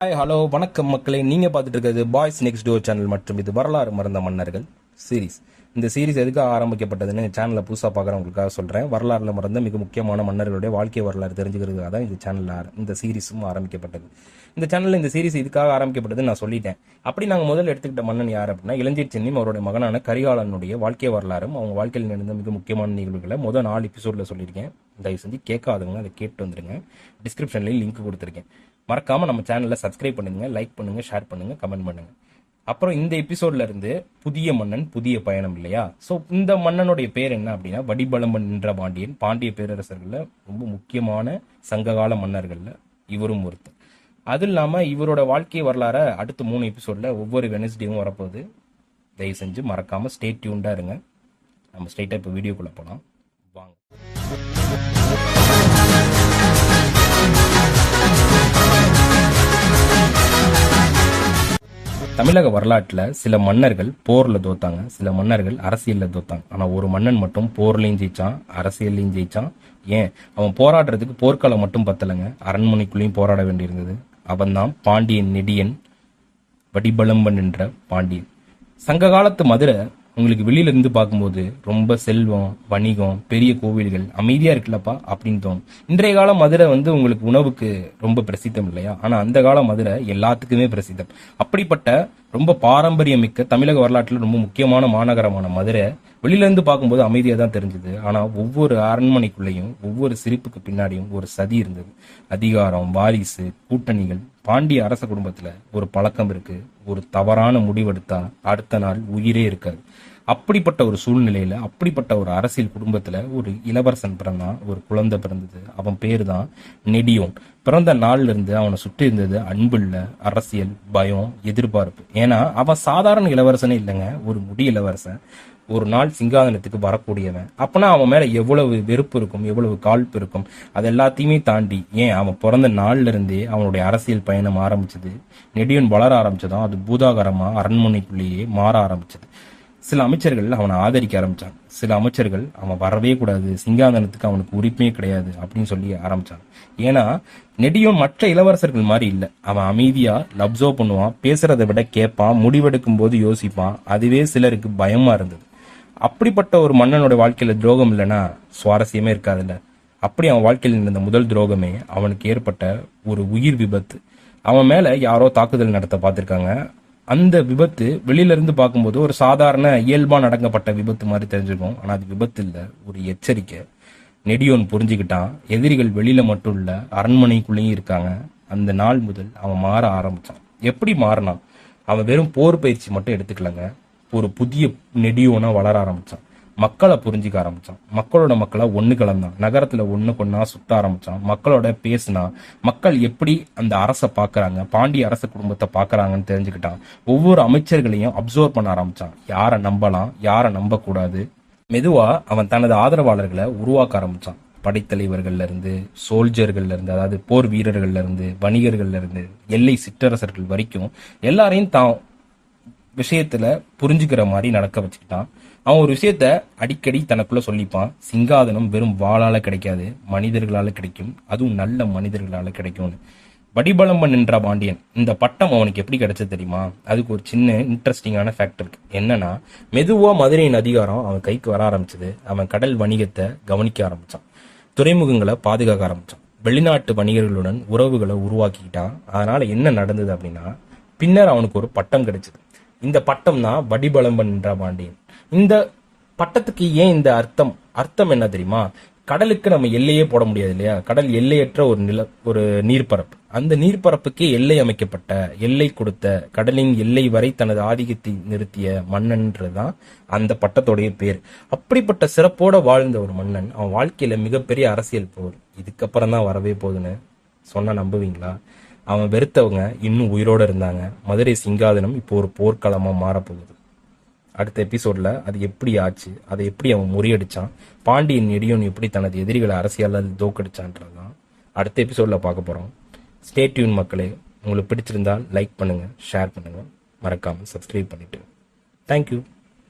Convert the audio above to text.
Hi hello வணக்கம் மக்களே, நீங்கள் பார்த்துட்டு இருக்கிறது பாய்ஸ் நெக்ஸ்ட் டோர் சேனல் மற்றும் இது வரலாறு மறந்த மன்னர்கள் சீரீஸ். இந்த சீரீஸ் எதுக்காக ஆரம்பிக்கப்பட்டதுன்னு சேனலில் புதுசாக பார்க்குறவங்களுக்காக சொல்கிறேன். வரலாறுல மறந்த மிக முக்கியமான மன்னர்களுடைய வாழ்க்கை வரலாறு தெரிஞ்சுக்கிறதுக்காக தான் இந்த சேனலில் இந்த சீரீஸும் ஆரம்பிக்கப்பட்டது. இந்த சேனலில் இந்த சீரீஸ் இதுக்காக ஆரம்பிக்கப்பட்டதுன்னு நான் சொல்லிட்டேன். அப்படி நாங்கள் முதல்ல எடுத்துக்கிட்ட மன்னன் யார் அப்படின்னா இளஞ்சேரி சென்னியும் அவருடைய மகனான கரிகாலனுடைய வாழ்க்கை வரலாறும் அவங்க வாழ்க்கையில் நடந்த மிக முக்கியமான நிகழ்வுகளை முதல் 4 எபிசோடில் சொல்லியிருக்கேன். தயவு செஞ்சு கேட்காதவங்க அதை கேட்டு வந்துருங்க. டிஸ்கிரிப்ஷன்லேயும் லிங்க் கொடுத்துருக்கேன். மறக்காம நம்ம சேனலை சப்ஸ்கிரைப் பண்ணுங்க, லைக் பண்ணுங்க, ஷேர் பண்ணுங்க, கமெண்ட் பண்ணுங்க. அப்புறம் இந்த எபிசோட்ல இருந்து புதிய மன்னன் புதிய பயணம் இல்லையா? ஸோ இந்த மன்னனுடைய பேர் என்ன அப்படின்னா வடிபலம்பன் என்ற பாண்டியன். பாண்டிய பேரரசர்கள்ல ரொம்ப முக்கியமான சங்ககால மன்னர்கள்ல இவரும் ஒருத்தர். அது இல்லாம இவரோட வாழ்க்கை வரலாற அடுத்த 3 எபிசோட்ல ஒவ்வொரு வெனஸ்டேவும் வரப்போகுது. தயவு செஞ்சு மறக்காம ஸ்டே டியூன்டா இருங்க. நம்ம ஸ்ட்ரெயிட்டா இப்போ வீடியோக்குள்ள போலாம் வாங்க. தமிழக வரலாற்றுல சில மன்னர்கள் போர்ல தோத்தாங்க, சில மன்னர்கள் அரசியல்ல தோத்தாங்க. ஆனா ஒரு மன்னன் மட்டும் போர்லையும் ஜெயிச்சான், அரசியல்லையும் ஜெயிச்சான். ஏன் அவன் போராடுறதுக்கு போர்க்களம் மட்டும் பத்தலைங்க, அரண்மனைக்குள்ளேயும் போராட வேண்டியிருந்தது. அவன் தான் பாண்டியன் நெடியன் வடிபலம்பன் என்ற பாண்டியன். சங்க காலத்து மதுரை உங்களுக்கு வெளியில இருந்து பார்க்கும்போது ரொம்ப செல்வம், வணிகம், பெரிய கோவில்கள், அமைதியா இருக்குல்லப்பா அப்படின்னு தோணும். இன்றைய கால மதுரை உங்களுக்கு உணவுக்கு ரொம்ப பிரசித்தம் இல்லையா? ஆனா அந்த கால மதுரை எல்லாத்துக்குமே பிரசித்தம். அப்படிப்பட்ட ரொம்ப பாரம்பரியமிக்க தமிழக வரலாற்றில் ரொம்ப முக்கியமான மாநகரமான மதுரை வெளியில இருந்து பார்க்கும்போது அமைதியா தான் தெரிஞ்சது. ஆனா ஒவ்வொரு அரண்மனைக்குள்ளேயும் ஒவ்வொரு சிரிப்புக்கு பின்னாடியும் ஒரு சதி இருந்தது. அதிகாரம், வாரிசு, கூட்டணிகள். பாண்டிய அரச குடும்பத்துல ஒரு பழக்கம் இருக்கு, ஒரு தவறான முடிவெடுத்தா அடுத்த நாள் உயிரே இருக்காது. அப்படிப்பட்ட ஒரு சூழ்நிலையில அப்படிப்பட்ட ஒரு அரசியல் குடும்பத்துல ஒரு இளவரசன் பிறந்தான், ஒரு குழந்தை பிறந்தது. அவன் பேரு தான் நெடியோன். பிறந்த நாள்ல இருந்து அவனை சுற்றி இருந்தது அன்புள்ள அரசியல், பயம், எதிர்பார்ப்பு. ஏன்னா அவன் சாதாரண இளவரசனே இல்லைங்க, ஒரு முடி இளவரசன். ஒரு நாள் சிங்காதனத்துக்கு வரக்கூடியவன். அப்பனா அவன் மேல எவ்வளவு வெறுப்பு இருக்கும், எவ்வளவு காழ்ப்பு இருக்கும். அது எல்லாத்தையுமே தாண்டி ஏன் அவன் பிறந்த நாள்ல இருந்தே அவனுடைய அரசியல் பயணம் ஆரம்பிச்சது. நெடியன் வளர ஆரம்பிச்சதும் அது பூதாகரமா அரண்மனைக்குள்ளேயே மாற ஆரம்பிச்சது. சில அமைச்சர்கள் அவனை ஆதரிக்க ஆரம்பிச்சாங்க, சில அமைச்சர்கள் அவன் வரவே கூடாது, சிங்காதனத்துக்கு அவனுக்கு உரிமையே கிடையாது அப்படின்னு சொல்லி ஆரம்பிச்சாங்க. ஏன்னா நெடியோன் மற்ற இளவரசர்கள் மாதிரி இல்லை. அவன் அமைதியா அப்சர்வ் பண்ணுவான், பேசுறதை விட கேட்பான், முடிவெடுக்கும் போது யோசிப்பான். அதுவே சிலருக்கு பயமா இருந்தது. அப்படிப்பட்ட ஒரு மன்னனோட வாழ்க்கையில துரோகம் இல்லைன்னா சுவாரஸ்யமே இருக்காதுல்ல. அப்படி அவன் வாழ்க்கையில் இருந்த முதல் துரோகமே அவனுக்கு ஏற்பட்ட ஒரு உயிர் விபத்து. அவன் மேல யாரோ தாக்குதல் நடத்த பார்த்திருக்காங்க. அந்த விபத்து வெளியில இருந்து பார்க்கும்போது ஒரு சாதாரண இயல்பா நடக்கப்பட்ட விபத்து மாதிரி தெரிஞ்சிருக்கும். ஆனா அது விபத்து இல்ல, ஒரு எச்சரிக்கை. நெடியோன் புரிஞ்சுக்கிட்டான், எதிரிகள் வெளியில மட்டும் இல்ல அரண்மனைக்குள்ளேயும் இருக்காங்க. அந்த நாள் முதல் அவன் மாற ஆரம்பிச்சான். எப்படி மாறினான்? அவன் வெறும் போர் பயிற்சி மட்டும் எடுத்துக்கலங்க, ஒரு புதிய நெடியோனா வளர ஆரம்பிச்சான். மக்களை புரிஞ்சிக்க ஆரம்பிச்சான், மக்களோட மக்களா ஒண்ணு கலந்தான், நகரத்துல ஒண்ணு கொண்டா சுத்த ஆரம்பிச்சான், மக்களோட பேசினா, மக்கள் எப்படி அந்த அரசை பாக்குறாங்க, பாண்டிய அரச குடும்பத்தை பாக்குறாங்கன்னு தெரிஞ்சுக்கிட்டான். ஒவ்வொரு அமைச்சர்களையும் அப்சர்வ் பண்ண ஆரம்பிச்சான், யாரை நம்பலாம், யாரை நம்ப கூடாது. மெதுவா அவன் தனது ஆதரவாளர்களை உருவாக்க ஆரம்பிச்சான். படைத்தலைவர்கள்ல இருந்து, சோல்ஜர்கள்ல இருந்து, அதாவது போர் வீரர்கள்ல இருந்து, வணிகர்கள்ல இருந்து, எல்லை சிற்றரசர்கள் வரைக்கும் எல்லாரையும் தான் விஷயத்துல புரிஞ்சுக்கிற மாதிரி நடக்க வச்சுக்கிட்டான். அவன் ஒரு விஷயத்த அடிக்கடி தனக்குள்ள சொல்லிப்பான், சிங்காதனம் வெறும் வாளால கிடைக்காது, மனிதர்களால கிடைக்கும், அதுவும் நல்ல மனிதர்களால கிடைக்கும்னு. வடிபலம்பன் என்ற பாண்டியன் இந்த பட்டம் அவனுக்கு எப்படி கிடைச்சது தெரியுமா? அதுக்கு ஒரு சின்ன இன்ட்ரெஸ்டிங்கான ஃபேக்ட் இருக்கு. என்னன்னா மெதுவா மதுரையின் அதிகாரம் அவன் கைக்கு வர ஆரம்பிச்சது. அவன் கடல் வணிகத்தை கவனிக்க ஆரம்பிச்சான், துறைமுகங்களை பாதுகாக்க ஆரம்பிச்சான், வெளிநாட்டு வணிகர்களுடன் உறவுகளை உருவாக்கிக்கிட்டான். அதனால என்ன நடந்தது அப்படின்னா பின்னர் அவனுக்கு ஒரு பட்டம் கிடைச்சது. இந்த பட்டம் தான் வடிபலம்பன் என்ற பாண்டியன். இந்த பட்டத்துக்கு ஏன் இந்த அர்த்தம் என்ன தெரியுமா? கடலுக்கு நம்ம எல்லையே போட முடியாது இல்லையா? கடல் எல்லையற்ற ஒரு நீர்ப்பரப்பு. அந்த நீர்ப்பரப்புக்கே எல்லை அமைக்கப்பட்ட, எல்லை கொடுத்த, கடலின் எல்லை வரை தனது ஆதிக்கத்தை நிறுத்திய மன்னன்றதுதான் அந்த பட்டத்தோடைய பேர். அப்படிப்பட்ட சிறப்போட வாழ்ந்த ஒரு மன்னன் அவன் வாழ்க்கையில மிகப்பெரிய அரசியல் போர் இதுக்கப்புறம் தான் வரவே போகுதுன்னு சொன்னா நம்புவீங்களா? அவன் வெறுத்தவங்க இன்னும் உயிரோட இருந்தாங்க. மதுரை சிங்காதனம் இப்போ ஒரு போர்க்களமா மாறப்போகுது. அடுத்த எபிசோட்ல அது எப்படி ஆச்சு, அதை எப்படி அவன் முறியடிச்சான், பாண்டியன் நெடியோன் எப்படி தனது எதிரிகளை அரசியலால் தோக்கடிச்சான்றதான் அடுத்த எபிசோட்ல பார்க்க போறோம். ஸ்டே டியூன் மக்களே. உங்களுக்கு பிடிச்சிருந்தால் லைக் பண்ணுங்க, ஷேர் பண்ணுங்க, மறக்காம சப்ஸ்கிரைப் பண்ணிட்டு. தேங்க்யூ.